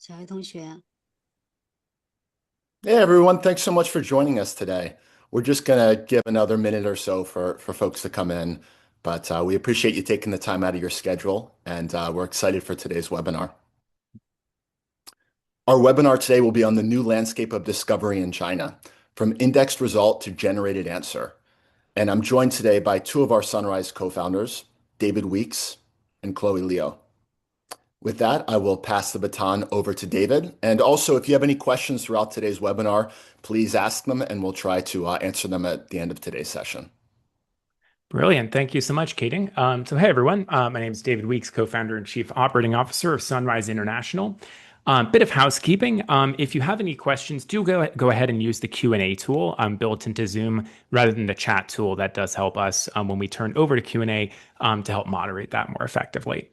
小爱同学，Hey everyone, thanks so much for joining us today. We're just gonna give another minute or so for folks to come in, but we appreciate you taking the time out of your schedule, and we're excited for today's webinar. Our webinar today will be on the new landscape of discovery in China, from indexed result to generated answer. And I'm joined today by two of our Sunrise co-founders, David Weeks and Chloe Leo. With that, I will pass the baton over to David. And also, if you have any questions throughout today's webinar, please ask them and we'll try to answer them at the end of today's session. Brilliant. Thank you so much, Kading. Hey, everyone. My name is David Weeks, co-founder and chief operating officer of Sunrise International. Bit of housekeeping. If you have any questions, do go ahead and use the Q&A tool built into Zoom rather than the chat tool. That does help us when we turn over to Q&A to help moderate that more effectively.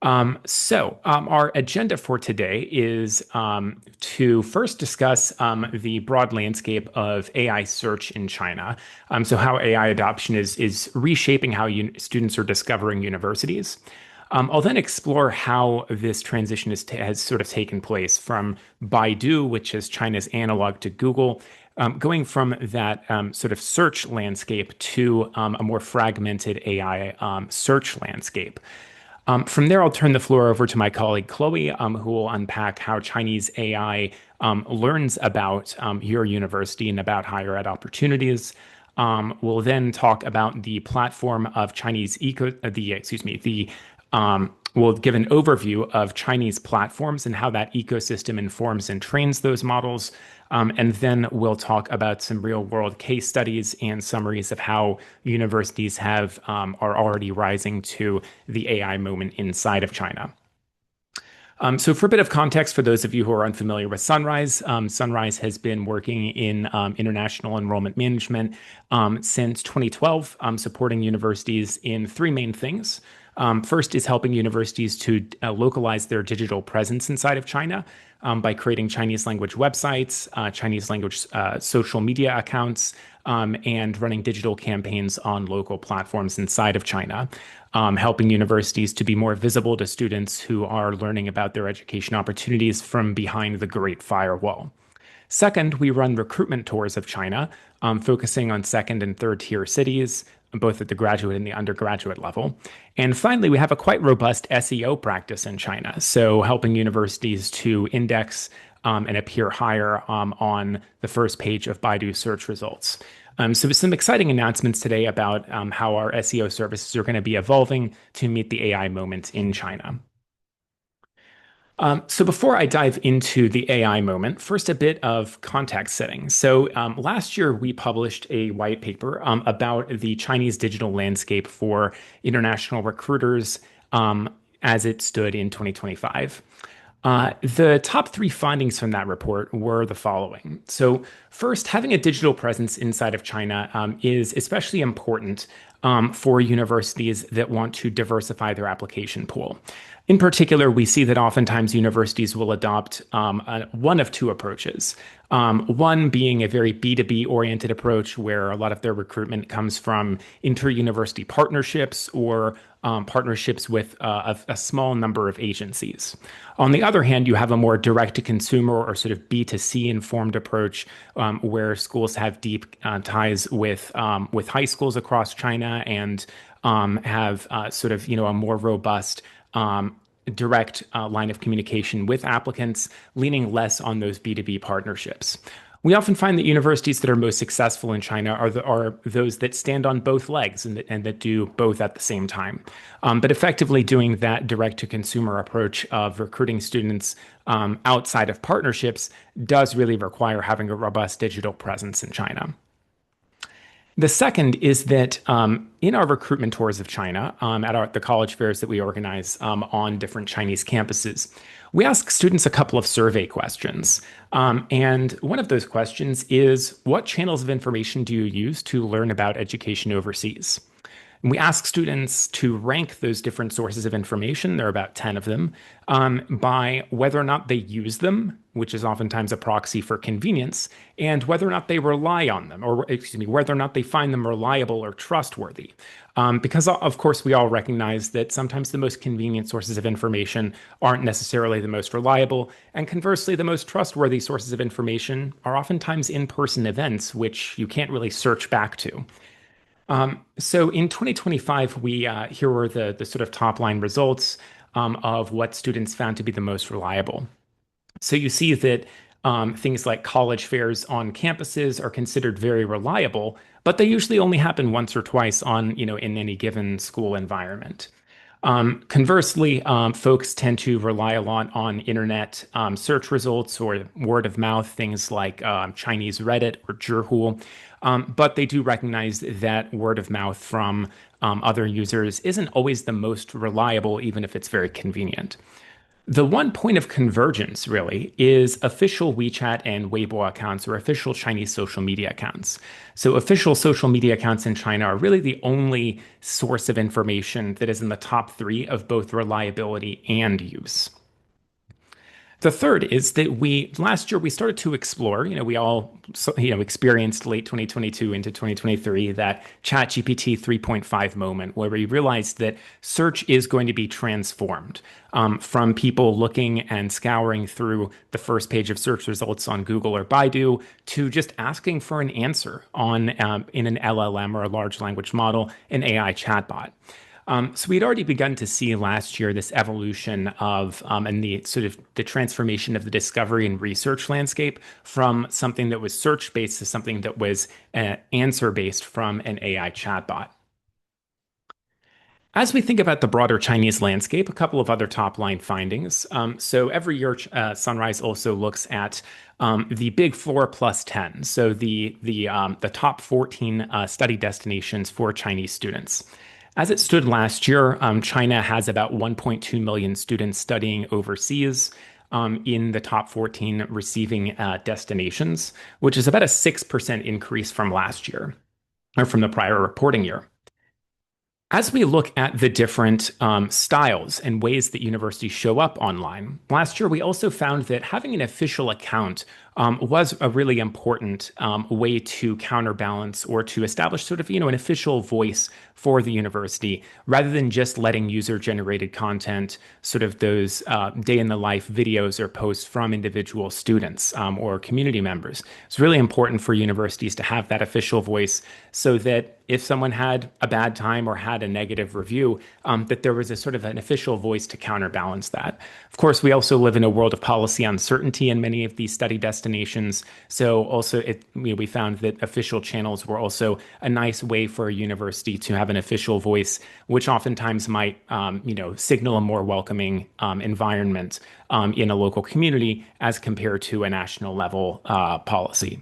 Our agenda for today is to first discuss the broad landscape of AI search in China. How AI adoption is reshaping how students are discovering universities. I'll then explore how this transition has sort of taken place from Baidu, which is China's analog to Google, going from that sort of search landscape to a more fragmented AI search landscape. From there, I'll turn the floor over to my colleague Chloe, who will unpack how Chinese AI learns about your university and about higher ed opportunities. We'll then talk about the platform of Chinese we'll give an overview of Chinese platforms and how that ecosystem informs and trains those models. And then we'll talk about some real world case studies and summaries of how universities are already rising to the AI moment inside of China. For a bit of context, for those of you who are unfamiliar with Sunrise, Sunrise has been working in international enrollment management since 2012, supporting universities in three main things. First is helping universities to localize their digital presence inside of China by creating Chinese language websites, Chinese language social media accounts, and running digital campaigns on local platforms inside of China, helping universities to be more visible to students who are learning about their education opportunities from behind the Great Firewall. Second, we run recruitment tours of China, focusing on second and third tier cities, both at the graduate and the undergraduate level. And finally, we have a quite robust SEO practice in China, so helping universities to index and appear higher on the first page of Baidu search results. Some exciting announcements today about how our SEO services are going to be evolving to meet the AI moment in China. Before I dive into the AI moment, first a bit of context setting. Last year we published a white paper about the Chinese digital landscape for international recruiters as it stood in 2025. The top three findings from that report were the following. First, having a digital presence inside of China is especially important for universities that want to diversify their application pool. In particular, we see that oftentimes universities will adopt one of two approaches. One being a very B2B oriented approach where a lot of their recruitment comes from inter-university partnerships or partnerships with a small number of agencies. On the other hand, you have a more direct-to-consumer or sort of B2C informed approach where schools have deep ties with high schools across China and have sort of a more robust direct line of communication with applicants, leaning less on those B2B partnerships. We often find that universities that are most successful in China are those that stand on both legs and that do both at the same time. But effectively doing that direct-to-consumer approach of recruiting students outside of partnerships does really require having a robust digital presence in China. The second is that in our recruitment tours of China, at the college fairs that we organize on different Chinese campuses, we ask students a couple of survey questions. And one of those questions is, what channels of information do you use to learn about education overseas? And we ask students to rank those different sources of information, there are about 10 of them, by whether or not they use them, which is oftentimes a proxy for convenience, and whether or not they rely on them, or excuse me, whether or not they find them reliable or trustworthy. Because, of course, we all recognize that sometimes the most convenient sources of information aren't necessarily the most reliable. And conversely, the most trustworthy sources of information are oftentimes in person events, which you can't really search back to. So in 2025, here were the sort of top line results of what students found to be the most reliable. So you see that things like college fairs on campuses are considered very reliable, but they usually only happen once or twice in any given school environment. Conversely, folks tend to rely a lot on internet search results or word of mouth, things like Chinese Reddit or Zhihu. But they do recognize that word of mouth from other users isn't always the most reliable, even if it's very convenient. The one point of convergence, really, is official WeChat and Weibo accounts or official Chinese social media accounts. So, official social media accounts in China are really the only source of information that is in the top three of both reliability and use. The third is that last year we started to explore, we all experienced late 2022 into 2023 that ChatGPT 3.5 moment where we realized that search is going to be transformed from people looking and scouring through the first page of search results on Google or Baidu to just asking for an answer on in an LLM or a large language model, an AI chatbot. So we'd already begun to see last year this evolution of and the sort of the transformation of the discovery and research landscape from something that was search based to something that was answer based from an AI chatbot. As we think about the broader Chinese landscape, a couple of other top line findings. So every year, Sunrise also looks at the Big Four plus 10, so the top 14 study destinations for Chinese students. As it stood last year, China has about 1.2 million students studying overseas. In the top 14 receiving destinations, which is about a 6% increase from last year or from the prior reporting year. As we look at the different styles and ways that universities show up online, last year we also found that having an official account was a really important way to counterbalance or to establish sort of, an official voice for the university rather than just letting user-generated content, sort of those day-in-the-life videos or posts from individual students or community members. It's really important for universities to have that official voice so that if someone had a bad time or had a negative review, that there was a sort of an official voice to counterbalance that. Of course, we also live in a world of policy uncertainty in many of these study destinations. So also we found that official channels were also a nice way for a university to have an official voice, which oftentimes might, signal a more welcoming environment in a local community as compared to a national level policy.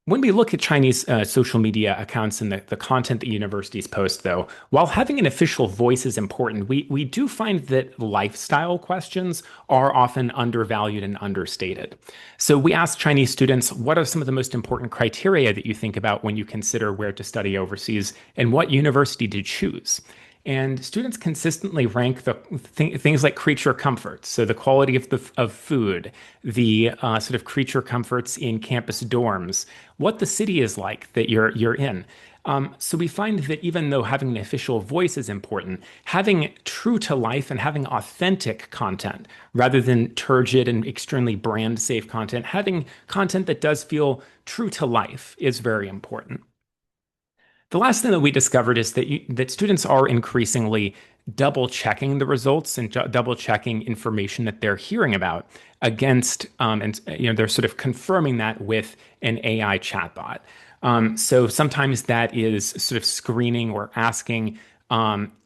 When we look at Chinese social media accounts and the content that universities post, though, while having an official voice is important, we do find that lifestyle questions are often undervalued and understated. So we asked Chinese students, what are some of the most important criteria that you think about when you consider where to study overseas and what university to choose? And students consistently rank things like creature comforts, so the quality of food, the sort of creature comforts in campus dorms, what the city is like that you're in. So we find that even though having an official voice is important, having true to life and having authentic content rather than turgid and extremely brand safe content, having content that does feel true to life is very important. The last thing that we discovered is that students are increasingly double checking the results and double checking information that they're hearing about against, and they're sort of confirming that with an AI chatbot. So sometimes that is sort of screening or asking,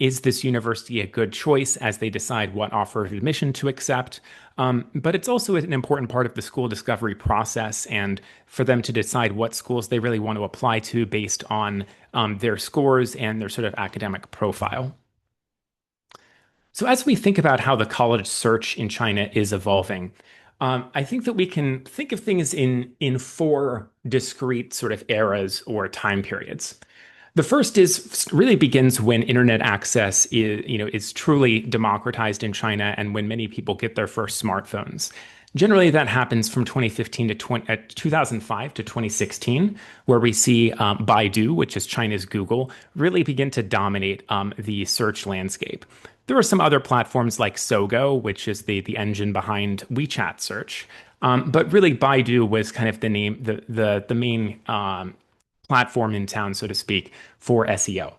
is this university a good choice as they decide what offer of admission to accept? But it's also an important part of the school discovery process and for them to decide what schools they really want to apply to based on their scores and their sort of academic profile. So as we think about how the college search in China is evolving, I think that we can think of things in four discrete sort of eras or time periods. The first is really begins when internet access is truly democratized in China and when many people get their first smartphones. Generally, that happens from 2015 to 2005 to 2016, where we see Baidu, which is China's Google, really begin to dominate the search landscape. There are some other platforms like Sogo, which is the engine behind WeChat search. But really, Baidu was kind of the main platform in town, so to speak, for SEO.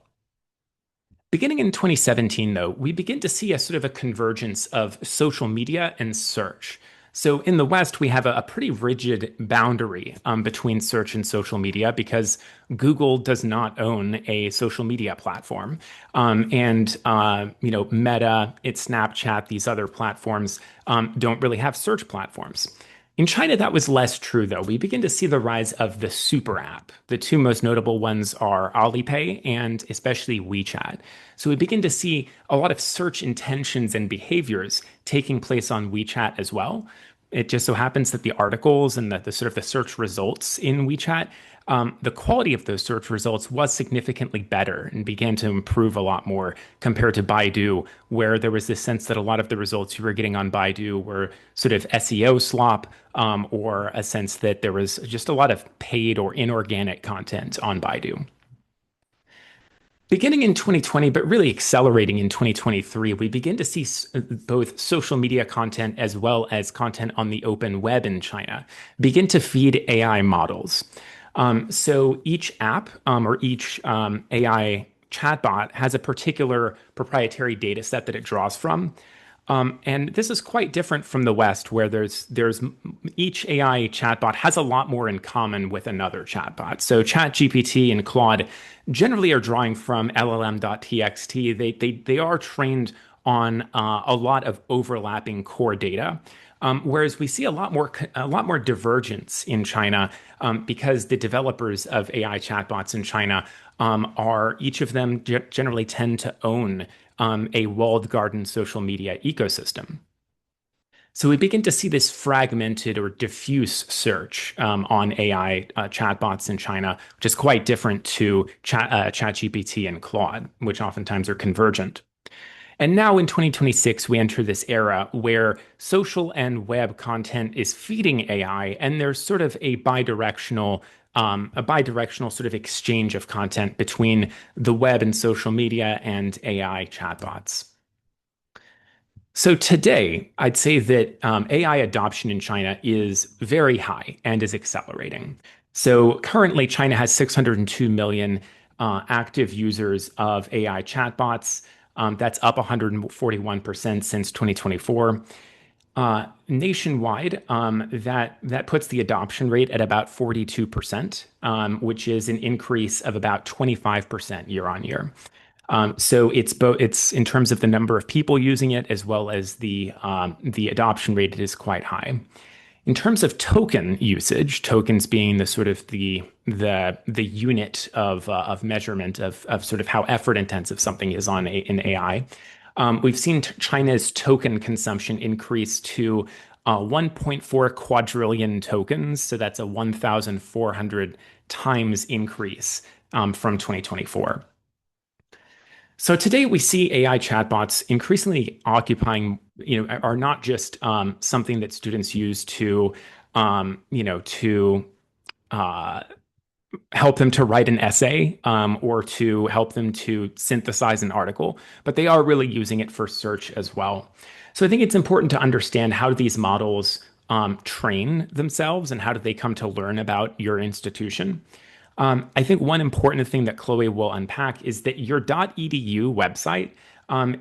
Beginning in 2017, though, we begin to see a sort of a convergence of social media and search. So in the West, we have a pretty rigid boundary between search and social media because Google does not own a social media platform, and Meta, its Snapchat, these other platforms don't really have search platforms. In China, that was less true, though. We begin to see the rise of the super app. The two most notable ones are Alipay and especially WeChat. So we begin to see a lot of search intentions and behaviors taking place on WeChat as well. It just so happens that the articles and the sort of the search results in WeChat, the quality of those search results was significantly better and began to improve a lot more compared to Baidu, where there was this sense that a lot of the results you were getting on Baidu were sort of SEO slop, or a sense that there was just a lot of paid or inorganic content on Baidu. Beginning in 2020, but really accelerating in 2023, we begin to see both social media content as well as content on the open web in China begin to feed AI models. So each app or each AI chatbot has a particular proprietary data set that it draws from. And this is quite different from the West, where there's each AI chatbot has a lot more in common with another chatbot. So ChatGPT and Claude generally are drawing from LLM.txt. They are trained on a lot of overlapping core data. Whereas we see a lot more divergence in China because the developers of AI chatbots in China are each of them generally tend to own a walled garden social media ecosystem. So we begin to see this fragmented or diffuse search on AI chatbots in China, which is quite different to ChatGPT and Claude, which oftentimes are convergent. And now in 2026, we enter this era where social and web content is feeding AI, and there's sort of a bidirectional sort of exchange of content between the web and social media and AI chatbots. So today, I'd say that AI adoption in China is very high and is accelerating. So currently, China has 602 million active users of AI chatbots. That's up 141% since 2024. Nationwide, that puts the adoption rate at about 42%, which is an increase of about 25% year on year. So it's in terms of the number of people using it as well as the adoption rate, it is quite high. In terms of token usage, tokens being the sort of the unit of measurement of sort of how effort intensive something is in AI. We've seen China's token consumption increase to 1.4 quadrillion tokens. So that's a 1,400 times increase from 2024. So today we see AI chatbots increasingly are not just something that students use to uh, help them to write an essay or to help them to synthesize an article, but they are really using it for search as well. So I think it's important to understand how do these models train themselves and how do they come to learn about your institution. I think one important thing that Chloe will unpack is that your .edu website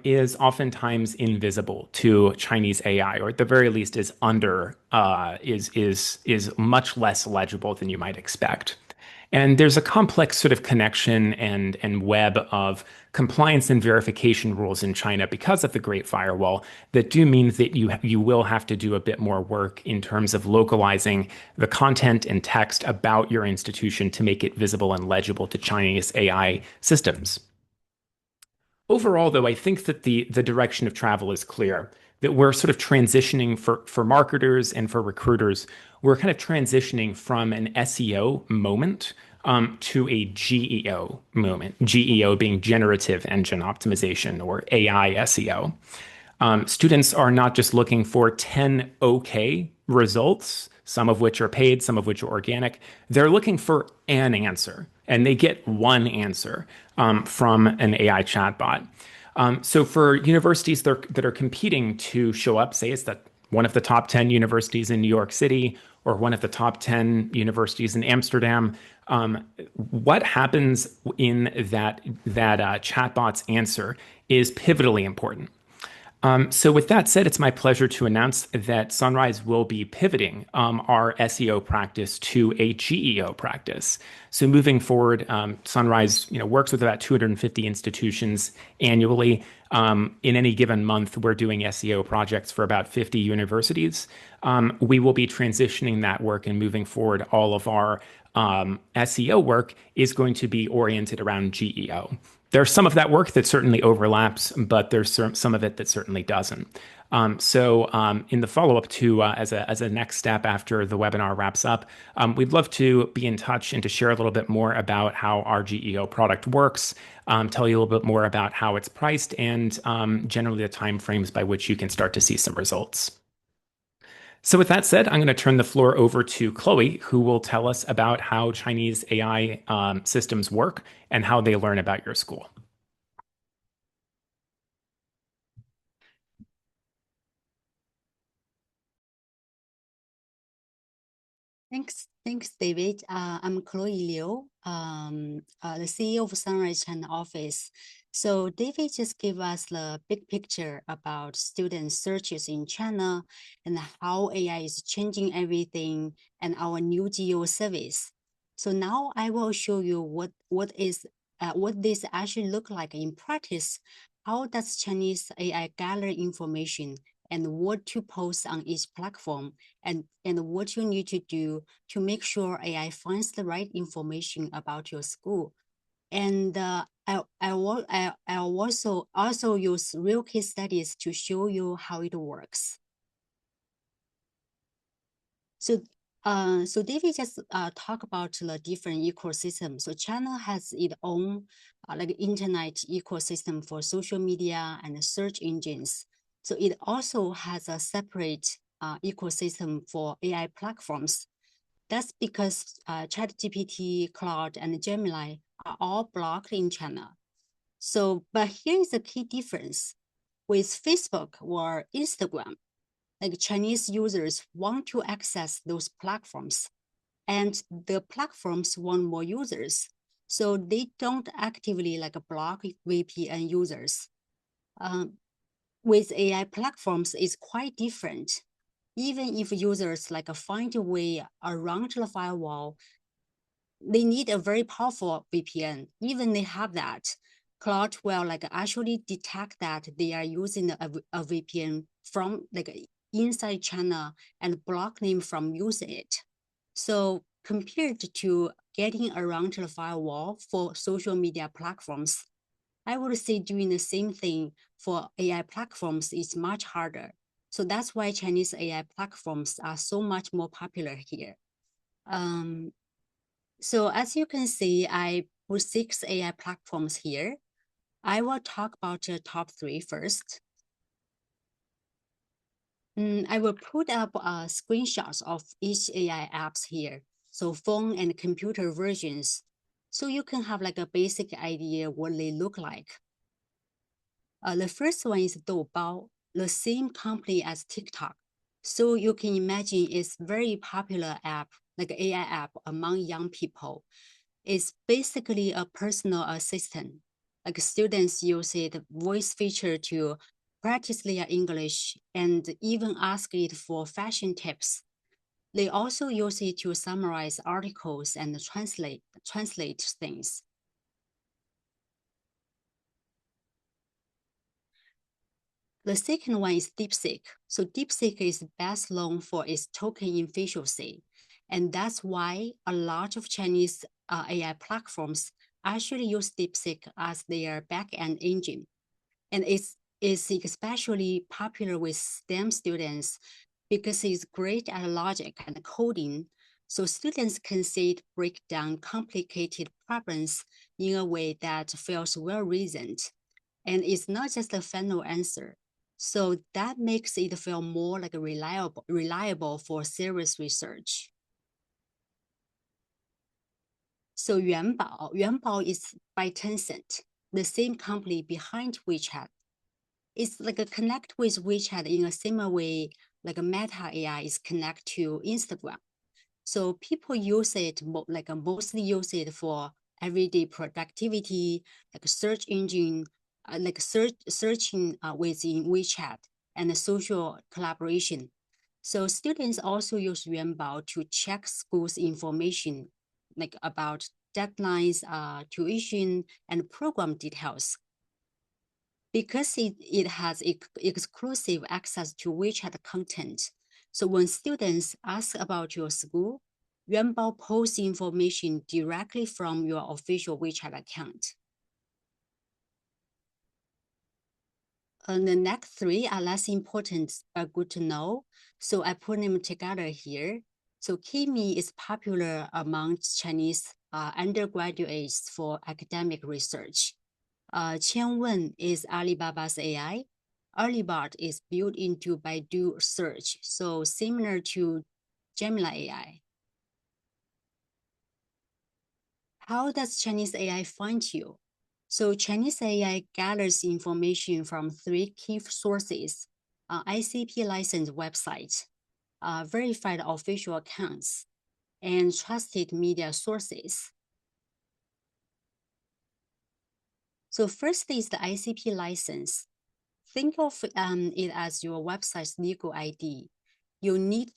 is oftentimes invisible to Chinese AI, or at the very least is much less legible than you might expect. And there's a complex sort of connection and web of compliance and verification rules in China because of the Great Firewall that do mean that you will have to do a bit more work in terms of localizing the content and text about your institution to make it visible and legible to Chinese AI systems. Overall, though, I think that the direction of travel is clear, that we're sort of transitioning for marketers and for recruiters, we're kind of transitioning from an SEO moment to a GEO moment, GEO being generative engine optimization or AI SEO. Students are not just looking for 10 okay results, some of which are paid, some of which are organic. They're looking for an answer, and they get one answer from an AI chatbot. So for universities that are competing to show up, say it's that one of the top 10 universities in New York City or one of the top 10 universities in Amsterdam, what happens in that chatbot's answer is pivotally important. So with that said, it's my pleasure to announce that Sunrise will be pivoting our SEO practice to a GEO practice. So moving forward, Sunrise, works with about 250 institutions annually. In any given month, we're doing SEO projects for about 50 universities. We will be transitioning that work and moving forward. All of our SEO work is going to be oriented around GEO. There's some of that work that certainly overlaps, but there's some of it that certainly doesn't. In the follow-up to as a next step after the webinar wraps up, we'd love to be in touch and to share a little bit more about how our GEO product works, tell you a little bit more about how it's priced, and generally the timeframes by which you can start to see some results. So with that said, I'm going to turn the floor over to Chloe, who will tell us about how Chinese AI systems work and how they learn about your school. Thanks, David. I'm Chloe Liu, the CEO of Sunrise China office. So David just gave us the big picture about student searches in China and how AI is changing everything and our new geo service. So now I will show you what this actually look like in practice. How does Chinese AI gather information and what to post on each platform and what you need to do to make sure AI finds the right information about your school. And I'll also use real case studies to show you how it works. So David just talk about the different ecosystems. So China has its own like internet ecosystem for social media and search engines. So it also has a separate ecosystem for AI platforms. That's because ChatGPT, Claude, and Gemini are all blocked in China. So, but here is a key difference. With Facebook or Instagram, like Chinese users want to access those platforms and the platforms want more users. So they don't actively like block VPN users. With AI platforms, it's quite different. Even if users like find a way around the firewall, they need a very powerful VPN. Even they have that, Cloud will like actually detect that they are using a VPN from like inside China and block them from using it. So compared to getting around the firewall for social media platforms, I would say doing the same thing for AI platforms is much harder. So that's why Chinese AI platforms are so much more popular here. So as you can see, I put 6 AI platforms here. I will talk about the top 3 first. I will put up screenshots of each AI apps here. So phone and computer versions. So you can have like a basic idea what they look like. The first one is Doubao, the same company as TikTok. So you can imagine it's very popular app, like AI app among young people. It's basically a personal assistant. Like students use it voice feature to practice their English and even ask it for fashion tips. They also use it to summarize articles and translate things. The second one is DeepSeek. So DeepSeek is best known for its token efficiency. And that's why a lot of Chinese AI platforms actually use DeepSeek as their back-end engine. And it's especially popular with STEM students because it's great at logic and coding. So students can see it break down complicated problems in a way that feels well-reasoned. And it's not just a final answer. So that makes it feel more like a reliable for serious research. So Yuanbao is by Tencent, the same company behind WeChat. It's like a connect with WeChat in a similar way, like a Meta AI is connect to Instagram. So people use it, mostly use it for everyday productivity, like a search engine, searching within WeChat and social collaboration. So students also use Yuanbao to check schools information, like about deadlines, tuition, and program details. Because it has exclusive access to WeChat content. So when students ask about your school, Yuanbao posts information directly from your official WeChat account. And the next three are less important but good to know. So I put them together here. So Kimi is popular amongst Chinese undergraduates for academic research. Qianwen is Alibaba's AI. Alibart is built into Baidu search, so similar to Gemini AI. How does Chinese AI find you? So Chinese AI gathers information from three key sources: ICP licensed websites, verified official accounts, and trusted media sources. So first is the ICP license. Think of it as your website's legal ID. You need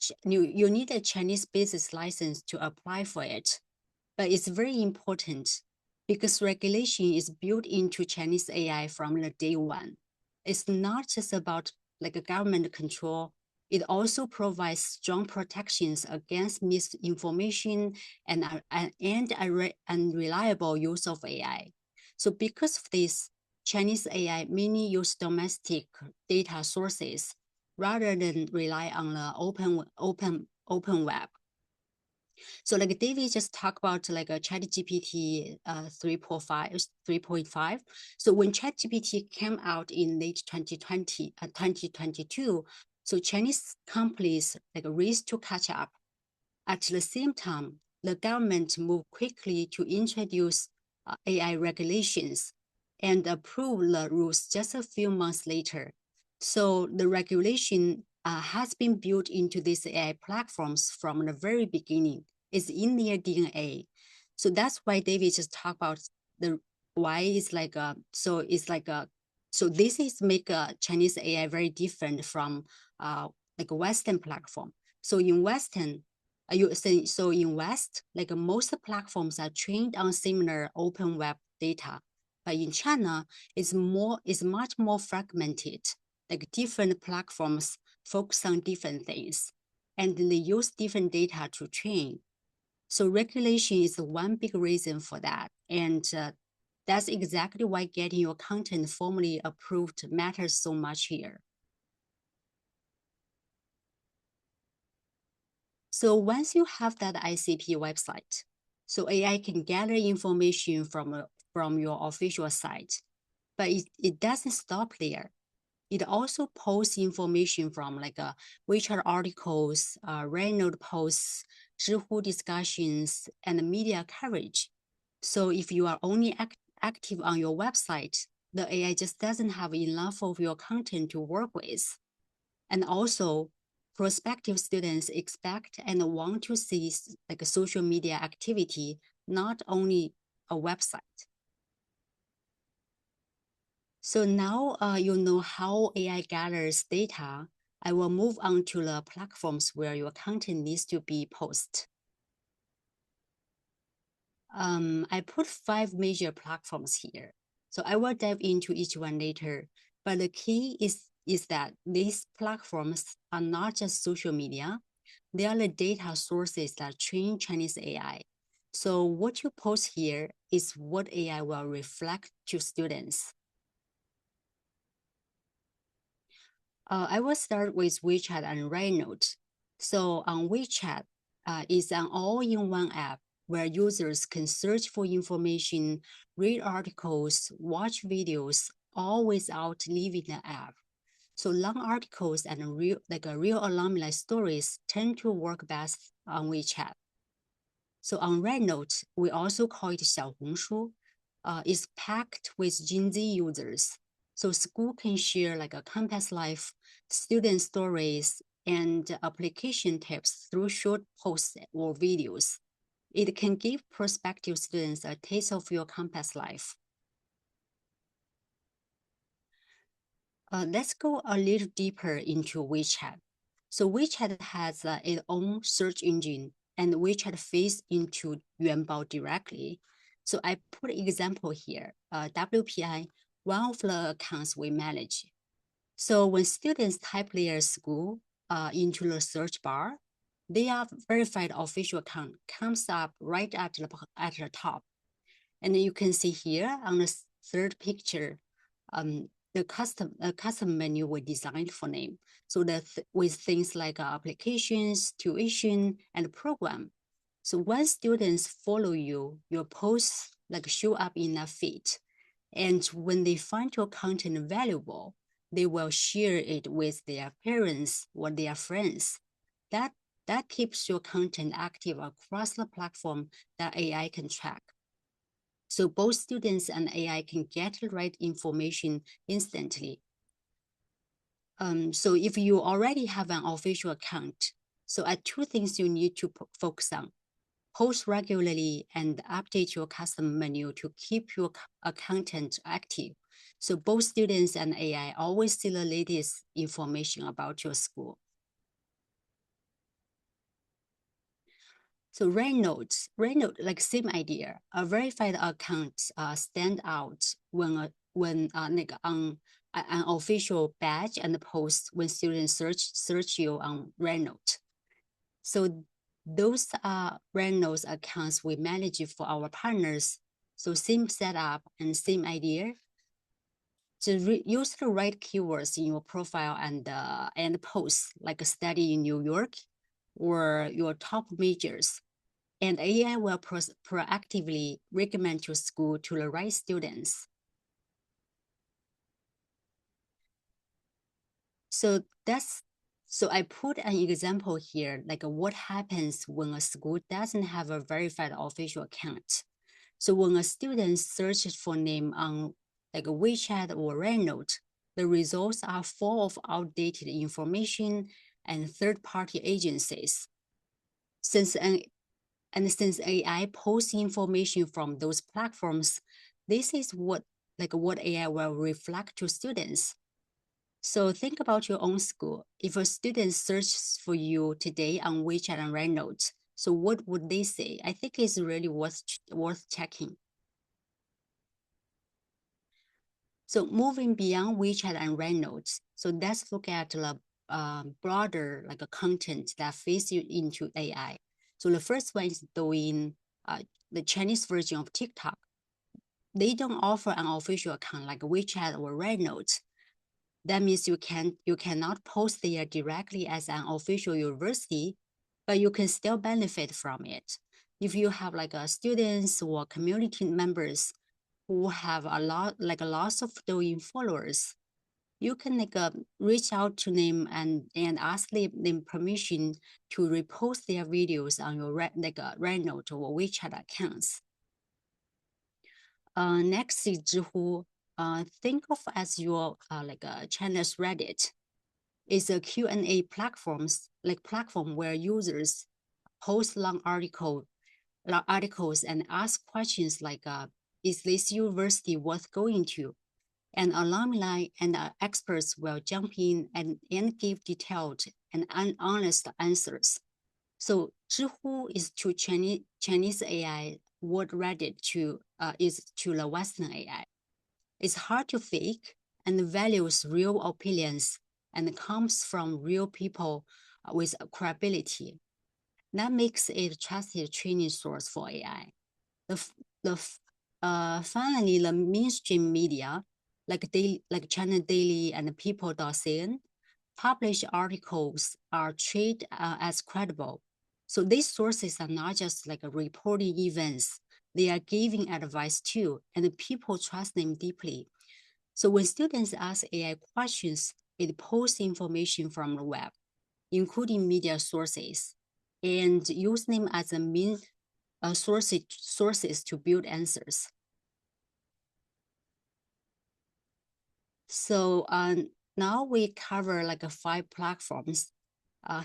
a Chinese business license to apply for it, but it's very important because regulation is built into Chinese AI from the day one. It's not just about like a government control. It also provides strong protections against misinformation and unreliable use of AI. So because of this, Chinese AI mainly use domestic data sources rather than rely on the open web. So like David just talked about like a ChatGPT 3.5. So when ChatGPT came out in late 2022, so Chinese companies like raced to catch up. At the same time, the government moved quickly to introduce AI regulations and approve the rules just a few months later. So the regulation has been built into these AI platforms from the very beginning. It's in their DNA. So that's why David just talked about the why it's like a, so it's like a, so this is make a Chinese AI very different from like a Western platform. So in Western, you say, so in West, like most platforms are trained on similar open web data, but in China, it's much more fragmented. Like different platforms focus on different things, and they use different data to train. So regulation is one big reason for that, and that's exactly why getting your content formally approved matters so much here. So once you have that ICP website, so AI can gather information from your official site, but it doesn't stop there. It also posts information from like WeChat articles, Reddit posts, Zhihu discussions, and media coverage. So if you are only active on your website, the AI just doesn't have enough of your content to work with. And also, prospective students expect and want to see like a social media activity, not only a website. So now you know how AI gathers data. I will move on to the platforms where your content needs to be posted. I put 5 major platforms here. So I will dive into each one later. But the key is that these platforms are not just social media. They are the data sources that train Chinese AI. So what you post here is what AI will reflect to students. I will start with WeChat and Reddit. So on WeChat, is an all-in-one app where users can search for information, read articles, watch videos, all without leaving the app. So long articles and real alumni stories tend to work best on WeChat. So on RedNote, we also call it 小红书, is packed with Gen Z users. So school can share like a campus life, student stories, and application tips through short posts or videos. It can give prospective students a taste of your campus life. Let's go a little deeper into WeChat. So WeChat has its own search engine, and WeChat feeds into Yuanbao directly. So I put an example here, WPI, one of the accounts we manage. So when students type their school into the search bar, their verified official account comes up right at the top. And you can see here on the third picture, the custom menu we designed for them. So that with things like applications, tuition, and program. So when students follow you, your posts like show up in a feed. And when they find your content valuable, they will share it with their parents or their friends. That keeps your content active across the platform that AI can track. So both students and AI can get the right information instantly. So if you already have an official account, so two things you need to focus on. Post regularly and update your custom menu to keep your content active. So both students and AI always see the latest information about your school. So RedNote, like same idea. A verified account stand out when on an official badge and post when students search you on RedNote. So those are RedNote accounts we manage for our partners. So same setup and same idea. To use the right keywords in your profile and post, like a study in New York or your top majors. And AI will proactively recommend your school to the right students. So I put an example here, like what happens when a school doesn't have a verified official account. So when a student searches for name on like a WeChat or RedNote, the results are full of outdated information and third-party agencies. Since AI posts information from those platforms, this is what AI will reflect to students. So think about your own school. If a student searches for you today on WeChat and RedNote, so what would they say? I think it's really worth checking. So moving beyond WeChat and RedNote, so let's look at the broader like a content that feeds you into AI. So the first one is doing the Chinese version of TikTok. They don't offer an official account like WeChat or RedNote. That means you cannot post there directly as an official university, but you can still benefit from it. If you have like students or community members who have lots of doing followers, you can reach out to them and ask them permission to repost their videos on your RedNote or WeChat accounts. Next is Zhihu. Think of as your China's Reddit. It's a Q&A platform where users post long articles and ask questions like, is this university worth going to? And alumni and experts will jump in and give detailed and honest answers. So Zhihu is to Chinese AI what Reddit is to the Western AI. It's hard to fake and values real opinions and comes from real people with credibility. That makes it a trusted training source for AI. Finally, the mainstream media, like China Daily and People.cn, publish articles are treated as credible. So these sources are not just like reporting events, they are giving advice too, and people trust them deeply. So when students ask AI questions, it pulls information from the web, including media sources, and use them as a means sources to build answers. So now we cover like 5 platforms.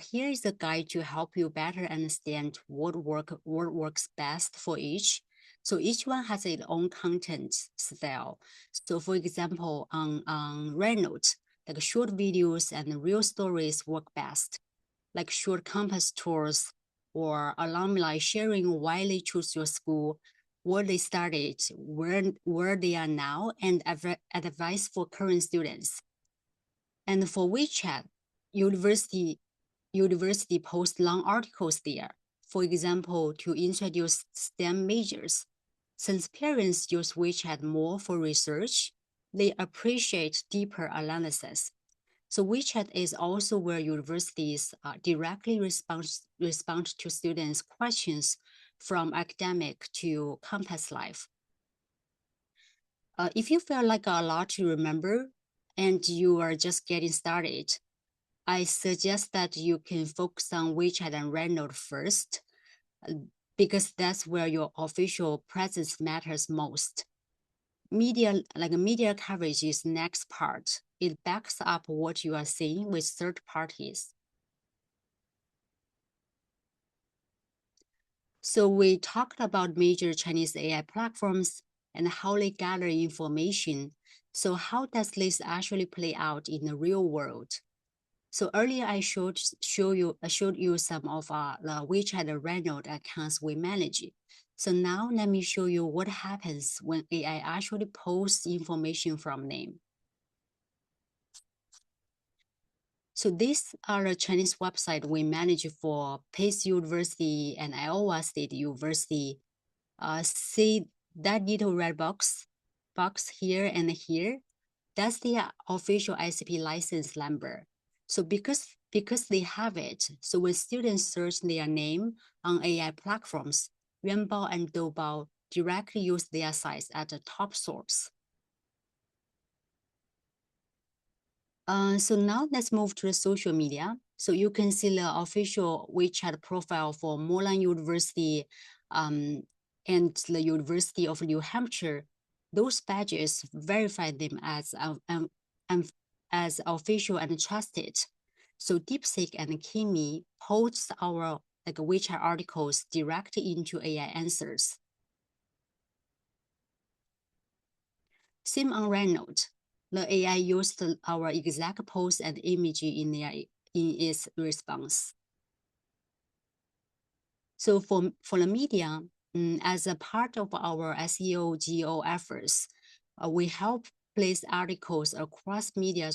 Here is a guide to help you better understand what works best for each. So each one has its own content style. So for example, on Reynolds, like short videos and real stories work best, like short campus tours or alumni sharing why they choose your school, where they started, where they are now, and advice for current students. And for WeChat, university post long articles there, for example, to introduce STEM majors. Since parents use WeChat more for research, they appreciate deeper analysis. So WeChat is also where universities directly respond to students' questions from academic to campus life. If you feel like a lot to remember and you are just getting started, I suggest that you can focus on WeChat and Reynolds first, because that's where your official presence matters most. Media coverage is next part. It backs up what you are seeing with third parties. So we talked about major Chinese AI platforms and how they gather information. So how does this actually play out in the real world? So earlier I showed you some of the WeChat and Reynolds accounts we manage. So now let me show you what happens when AI actually posts information from them. So these are the Chinese website we manage for Pace University and Iowa State University. See that little red box here and here? That's the official ICP license number. So because they have it, so when students search their name on AI platforms, Yuanbao and Doubao directly use their sites as a top source. So now let's move to the social media. So you can see the official WeChat profile for Moreland University and the University of New Hampshire. Those badges verify them as official and trusted. So DeepSeek and Kimi post our WeChat articles directly into AI answers. Same on Reynolds. The AI used our exact post and image in its response. So for the media, as a part of our SEO GEO efforts, we help place articles across media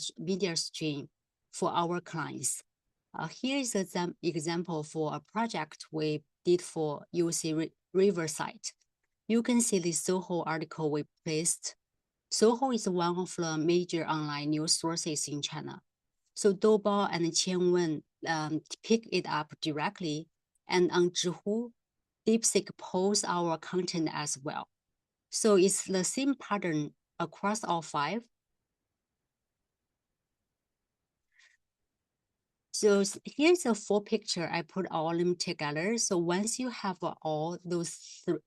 stream for our clients. Here is an example for a project we did for UC Riverside. You can see the Soho article we placed. Soho is one of the major online news sources in China. So Doubao and Qianwen pick it up directly, and on Zhihu, DeepSeek posts our content as well. So it's the same pattern across all 5. So here's a full picture. I put all of them together. So once you have all those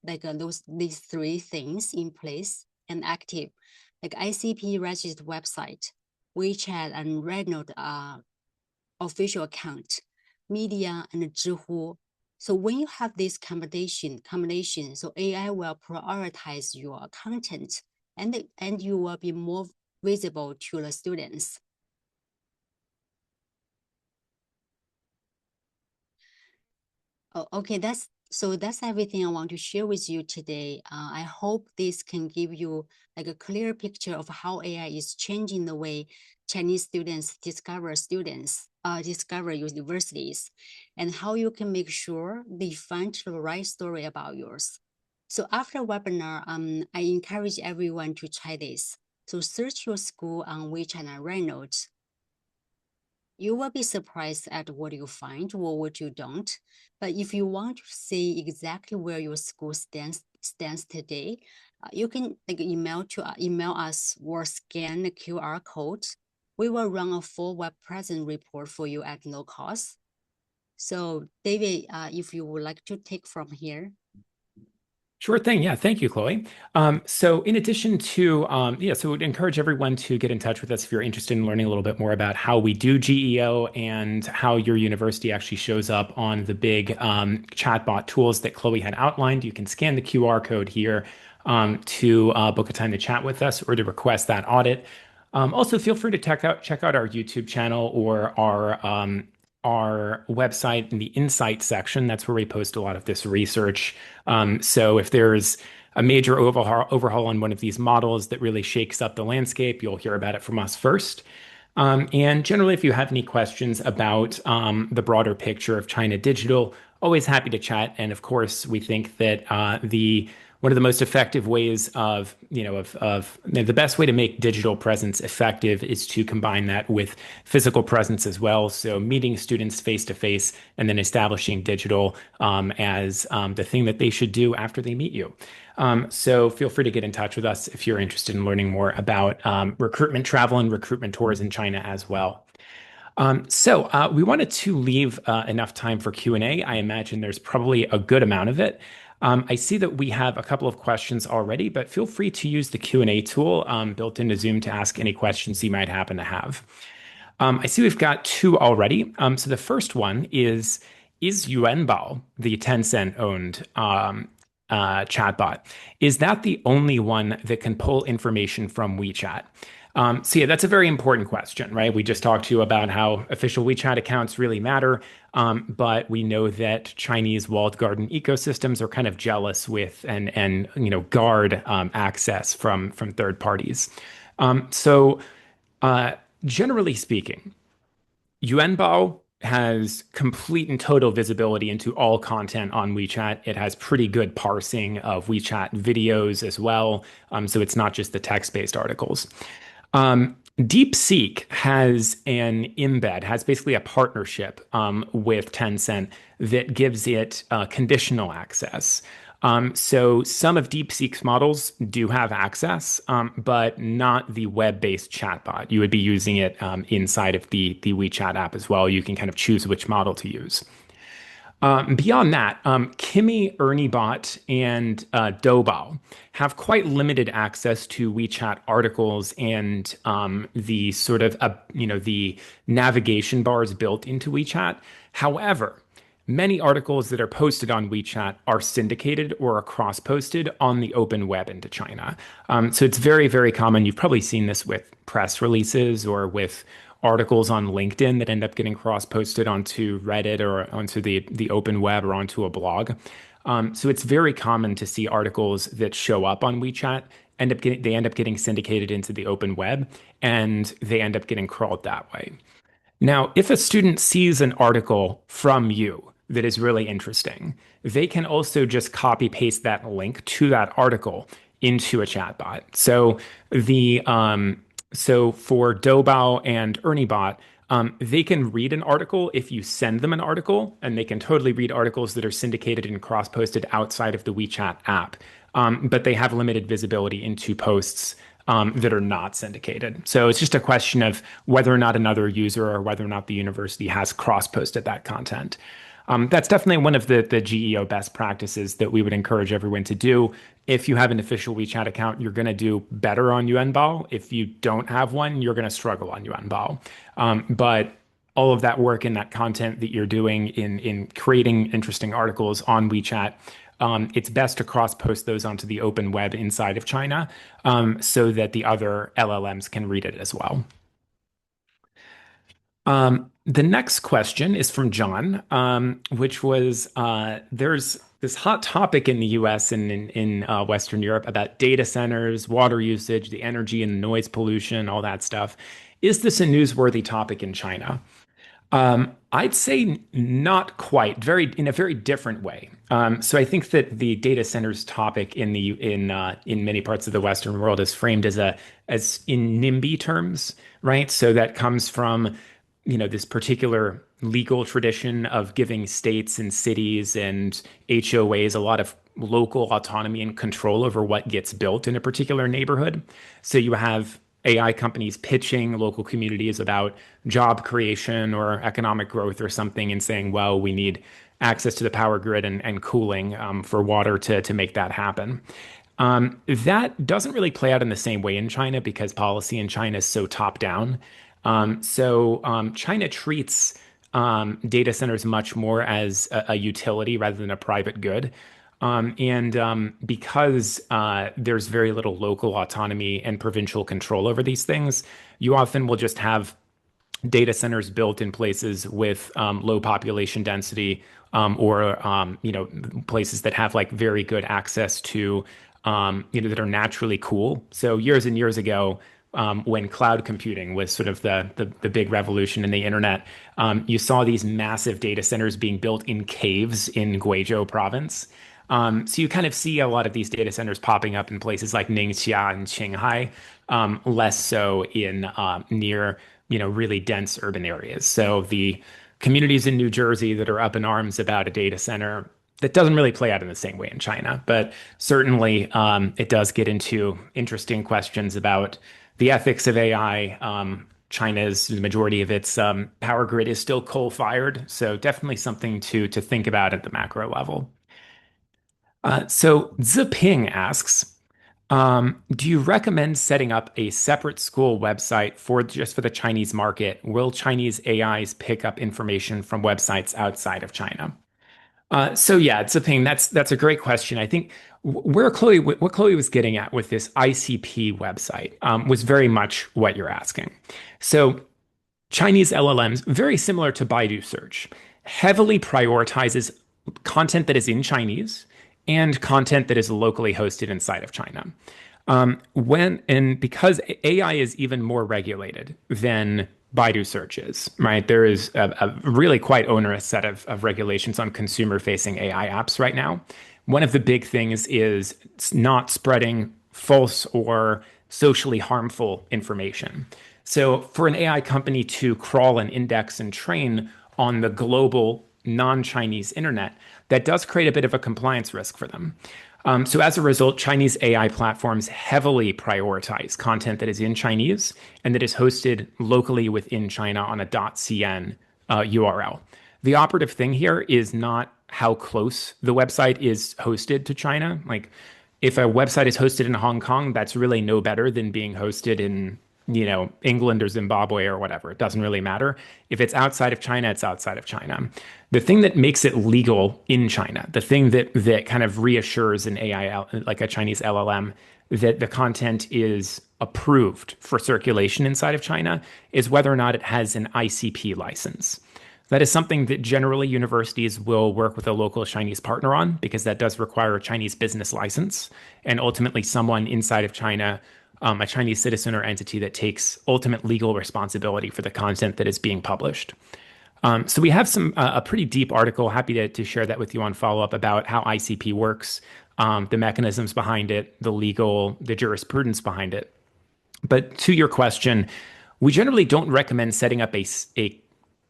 these 3 things in place and active, like ICP registered website, WeChat and Reynolds official account, media and Zhihu. So when you have this combination, so AI will prioritize your content and you will be more visible to the students. Oh, okay, that's everything I want to share with you today. I hope this can give you like a clear picture of how AI is changing the way Chinese students discover universities, and how you can make sure they find the right story about yours. So after webinar, I encourage everyone to try this. So search your school on WeChat and Reynolds. You will be surprised at what you find or what you don't. But if you want to see exactly where your school stands today, you can email us or scan the QR code. We will run a full web presence report for you at no cost. So, David, if you would like to take from here. Sure thing. Yeah, thank you, Chloe. So in addition to, so we'd encourage everyone to get in touch with us if you're interested in learning a little bit more about how we do GEO and how your university actually shows up on the big chatbot tools that Chloe had outlined. You can scan the QR code here to book a time to chat with us or to request that audit. Also, feel free to check out our YouTube channel or our website in the Insight section. That's where we post a lot of this research. So if there's a major overhaul on one of these models that really shakes up the landscape, you'll hear about it from us first. And generally, if you have any questions about the broader picture of China digital, always happy to chat. And of course, we think that the one of the most effective ways of, the best way to make digital presence effective is to combine that with physical presence as well. So meeting students face to face and then establishing digital as the thing that they should do after they meet you. So feel free to get in touch with us if you're interested in learning more about recruitment travel and recruitment tours in China as well. So we wanted to leave enough time for Q&A. I imagine there's probably a good amount of it. I see that we have a couple of questions already, but feel free to use the Q&A tool built into Zoom to ask any questions you might happen to have. I see we've got two already. So the first one is Yuanbao, the Tencent-owned chatbot, is that the only one that can pull information from WeChat? So yeah, that's a very important question, right? We just talked to you about how official WeChat accounts really matter, but we know that Chinese walled garden ecosystems are kind of jealous with and guard access from third parties. So generally speaking, Yuanbao has complete and total visibility into all content on WeChat. It has pretty good parsing of WeChat videos as well. So it's not just the text-based articles. DeepSeek has an embed, has basically a partnership with Tencent that gives it conditional access. So some of DeepSeek's models do have access, but not the web-based chatbot. You would be using it inside of the WeChat app as well. You can kind of choose which model to use. Beyond that, Kimi, ErnieBot, and Doubao have quite limited access to WeChat articles and the sort of the navigation bars built into WeChat. However, many articles that are posted on WeChat are syndicated or are cross-posted on the open web into China. So it's very, very common. You've probably seen this with press releases or with articles on LinkedIn that end up getting cross-posted onto Reddit or onto the open web or onto a blog. So it's very common to see articles that show up on WeChat end up getting syndicated into the open web, and they end up getting crawled that way. Now, if a student sees an article from you that is really interesting, they can also just copy paste that link to that article into a chatbot. So for Doubao and ErnieBot, they can read an article if you send them an article, and they can totally read articles that are syndicated and cross-posted outside of the WeChat app. But they have limited visibility into posts that are not syndicated. So it's just a question of whether or not another user or whether or not the university has cross-posted that content. That's definitely one of the GEO best practices that we would encourage everyone to do. If you have an official WeChat account, you're going to do better on Yuanbao. If you don't have one, you're going to struggle on Yuanbao. But all of that work and that content that you're doing in creating interesting articles on WeChat, it's best to cross-post those onto the open web inside of China so that the other LLMs can read it as well. The next question is from John, which was there's this hot topic in the US and in Western Europe about data centers, water usage, the energy and noise pollution, all that stuff. Is this a newsworthy topic in China? I'd say not quite, in a very different way. So I think that the data centers topic in many parts of the Western world is framed as in NIMBY terms, right? So that comes from this particular legal tradition of giving states and cities and HOAs a lot of local autonomy and control over what gets built in a particular neighborhood. So you have AI companies pitching local communities about job creation or economic growth or something and saying, well, we need access to the power grid and cooling for water to make that happen. That doesn't really play out in the same way in China because policy in China is so top down. China treats data centers much more as a utility rather than a private good. Because there's very little local autonomy and provincial control over these things, you often will just have data centers built in places with low population density or places that have like very good access to that are naturally cool. So years and years ago, when cloud computing was sort of the big revolution in the internet, you saw these massive data centers being built in caves in Guizhou province. So you kind of see a lot of these data centers popping up in places like Ningxia and Qinghai, less so in near really dense urban areas. So the communities in New Jersey that are up in arms about a data center, that doesn't really play out in the same way in China, but certainly it does get into interesting questions about the ethics of AI. China's the majority of its power grid is still coal-fired, so definitely something to think about at the macro level. So Ziping asks, do you recommend setting up a separate school website for just for the Chinese market? Will Chinese AIs pick up information from websites outside of China? So yeah, it's a thing. That's a great question. I think what Chloe was getting at with this ICP website was very much what you're asking. So Chinese LLMs, very similar to Baidu search, heavily prioritizes content that is in Chinese and content that is locally hosted inside of China. Because AI is even more regulated than Baidu search is, right? There is a really quite onerous set of regulations on consumer-facing AI apps right now. One of the big things is not spreading false or socially harmful information. So for an AI company to crawl and index and train on the global non-Chinese internet, that does create a bit of a compliance risk for them. So as a result, Chinese AI platforms heavily prioritize content that is in Chinese and that is hosted locally within China on a .cn URL. The operative thing here is not how close the website is hosted to China. Like if a website is hosted in Hong Kong, that's really no better than being hosted in England or Zimbabwe or whatever. It doesn't really matter. If it's outside of China, it's outside of China. The thing that makes it legal in China, the thing that kind of reassures an AI, like a Chinese LLM, that the content is approved for circulation inside of China is whether or not it has an ICP license. That is something that generally universities will work with a local Chinese partner on because that does require a Chinese business license and ultimately someone inside of China, a Chinese citizen or entity that takes ultimate legal responsibility for the content that is being published. So we have a pretty deep article, happy to share that with you on follow-up about how ICP works, the mechanisms behind it, the jurisprudence behind it. But to your question, we generally don't recommend setting up a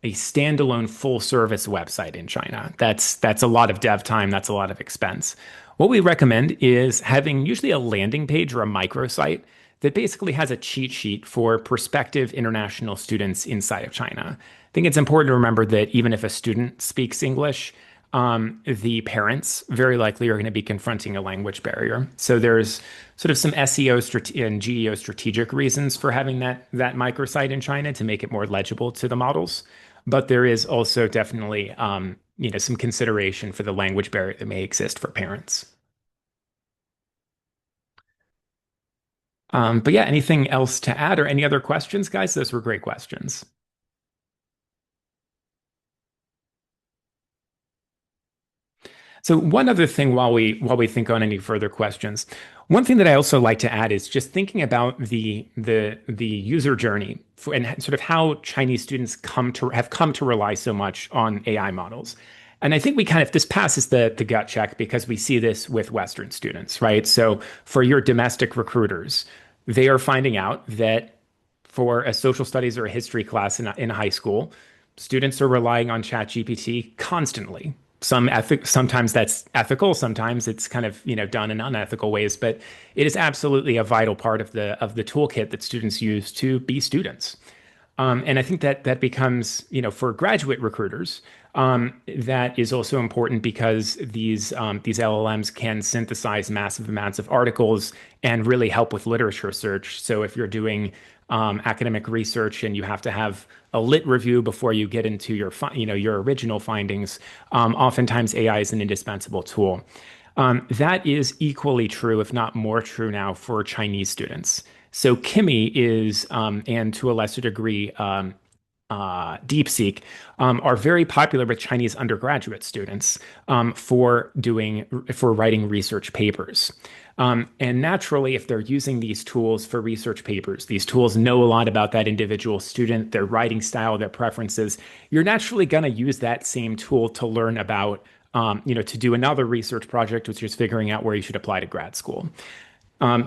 standalone full service website in China. That's a lot of dev time, that's a lot of expense. What we recommend is having usually a landing page or a microsite that basically has a cheat sheet for prospective international students inside of China. I think it's important to remember that even if a student speaks English, the parents very likely are going to be confronting a language barrier. So there's sort of some SEO and GEO strategic reasons for having that microsite in China to make it more legible to the models. But there is also definitely some consideration for the language barrier that may exist for parents. But yeah, anything else to add or any other questions, guys? Those were great questions. So one other thing while we think on any further questions, one thing that I also like to add is just thinking about the user journey and sort of how Chinese students have come to rely so much on AI models. And I think this passes the gut check because we see this with Western students, right? So for your domestic recruiters, they are finding out that for a social studies or a history class in high school, students are relying on ChatGPT constantly. Sometimes that's ethical, sometimes it's kind of, done in unethical ways, but it is absolutely a vital part of the toolkit that students use to be students. And I think that becomes, for graduate recruiters, that is also important because these LLMs can synthesize massive amounts of articles and really help with literature search. So if you're doing academic research and you have to have a lit review before you get into your original findings, oftentimes AI is an indispensable tool. That is equally true, if not more true now for Chinese students. So Kimi is, and to a lesser degree, DeepSeek, are very popular with Chinese undergraduate students for writing research papers. And naturally, if they're using these tools for research papers, these tools know a lot about that individual student, their writing style, their preferences. You're naturally going to use that same tool to learn about, to do another research project, which is figuring out where you should apply to grad school.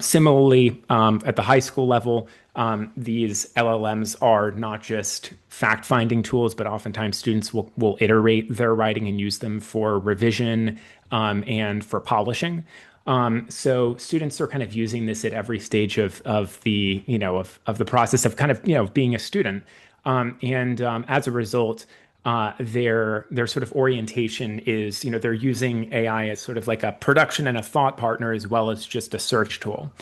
Similarly, at the high school level, these LLMs are not just fact-finding tools, but oftentimes students will iterate their writing and use them for revision and for polishing. So students are kind of using this at every stage of the of the process of kind of being a student, and as a result, their sort of orientation is, they're using AI as sort of like a production and a thought partner as well as just a search tool.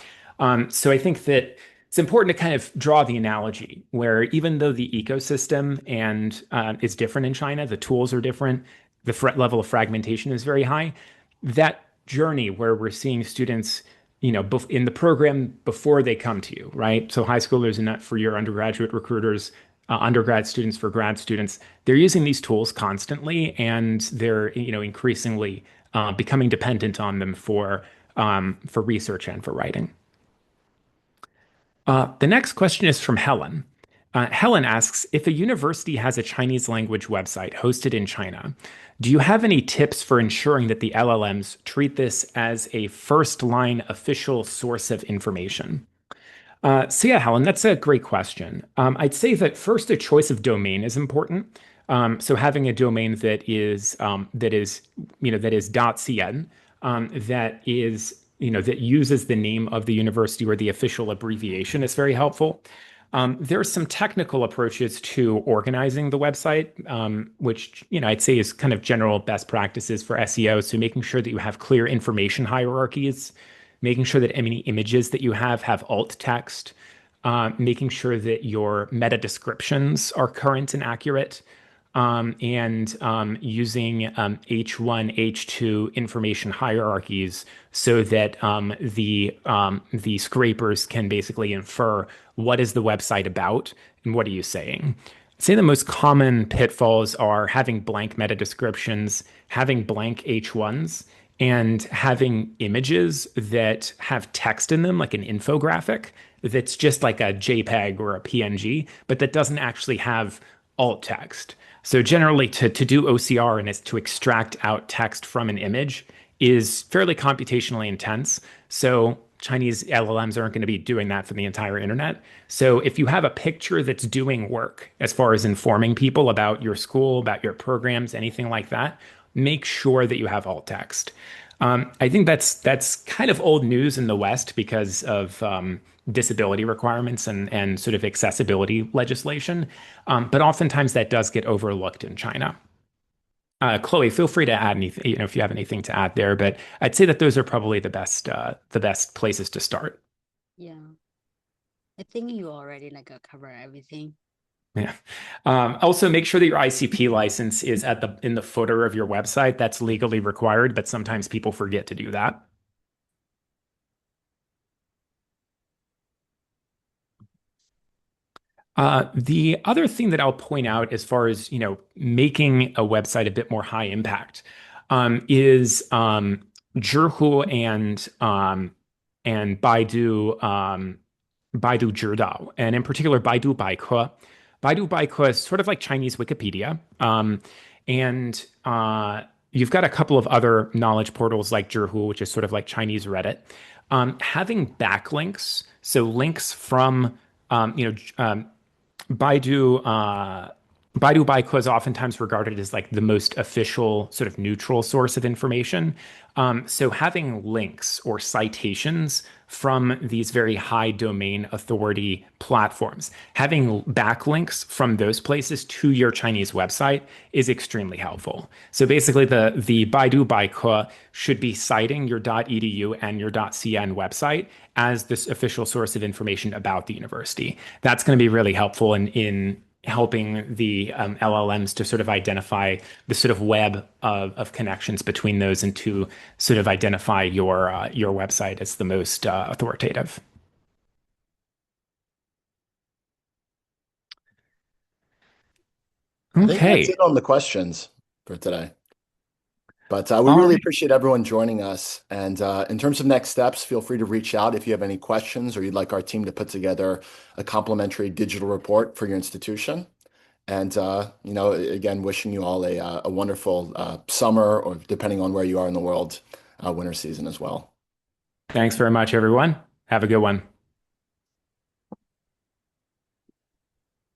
So I think that it's important to kind of draw the analogy where even though the ecosystem and is different in China, the tools are different, the level of fragmentation is very high. That journey where we're seeing students, in the program before they come to you, right? So high schoolers and not for your undergraduate recruiters, undergrad students for grad students, they're using these tools constantly, and they're increasingly becoming dependent on them for research and for writing. The next question is from Helen. Helen asks, if a university has a Chinese language website hosted in China, do you have any tips for ensuring that the LLMs treat this as a first line official source of information? So yeah, Helen, that's a great question. I'd say that first, a choice of domain is important. So having a domain that is .cn, that uses the name of the university or the official abbreviation is very helpful. There are some technical approaches to organizing the website, which I'd say is kind of general best practices for SEO. So making sure that you have clear information hierarchies, making sure that any images that you have alt text, making sure that your meta descriptions are current and accurate, and using H1, H2 information hierarchies so that the scrapers can basically infer what is the website about and what are you saying. I'd say the most common pitfalls are having blank meta descriptions, having blank H1s, and having images that have text in them, like an infographic, that's just like a JPEG or a PNG, but that doesn't actually have alt text. So generally, to do OCR and it's to extract out text from an image is fairly computationally intense. So Chinese LLMs aren't going to be doing that for the entire internet. So if you have a picture that's doing work as far as informing people about your school, about your programs, anything like that, make sure that you have alt text. I think that's kind of old news in the West because of disability requirements and sort of accessibility legislation. But oftentimes that does get overlooked in China. Chloe, feel free to add anything, if you have anything to add there. But I'd say that those are probably the best places to start. Yeah, I think you already like cover everything. Yeah. Also, make sure that your ICP license is in the footer of your website. That's legally required, but sometimes people forget to do that. The other thing that I'll point out as far as, making a website a bit more high impact, is Zhihu and Baidu Zhidao, and in particular Baidu Baike. Baidu Baike is sort of like Chinese Wikipedia, and you've got a couple of other knowledge portals like Zhihu, which is sort of like Chinese Reddit. Having backlinks, so links from You know, Baidu, Baidu Baike is oftentimes regarded as like the most official, sort of neutral source of information. So having links or citations from these very high domain authority platforms, having backlinks from those places to your Chinese website is extremely helpful. So basically, the Baidu Baike should be citing your .edu and your .cn website as this official source of information about the university. That's going to be really helpful in helping the LLMs to sort of identify the sort of web of connections between those and to sort of identify your website as the most authoritative. I think that's it Okay. on the questions for today. But we All really right. appreciate everyone joining us. And in terms of next steps, feel free to reach out if you have any questions or you'd like our team to put together a complimentary digital report for your institution. And again, wishing you all a wonderful summer, or depending on where you are in the world, winter season as well. Thanks very much, everyone. Have a good one.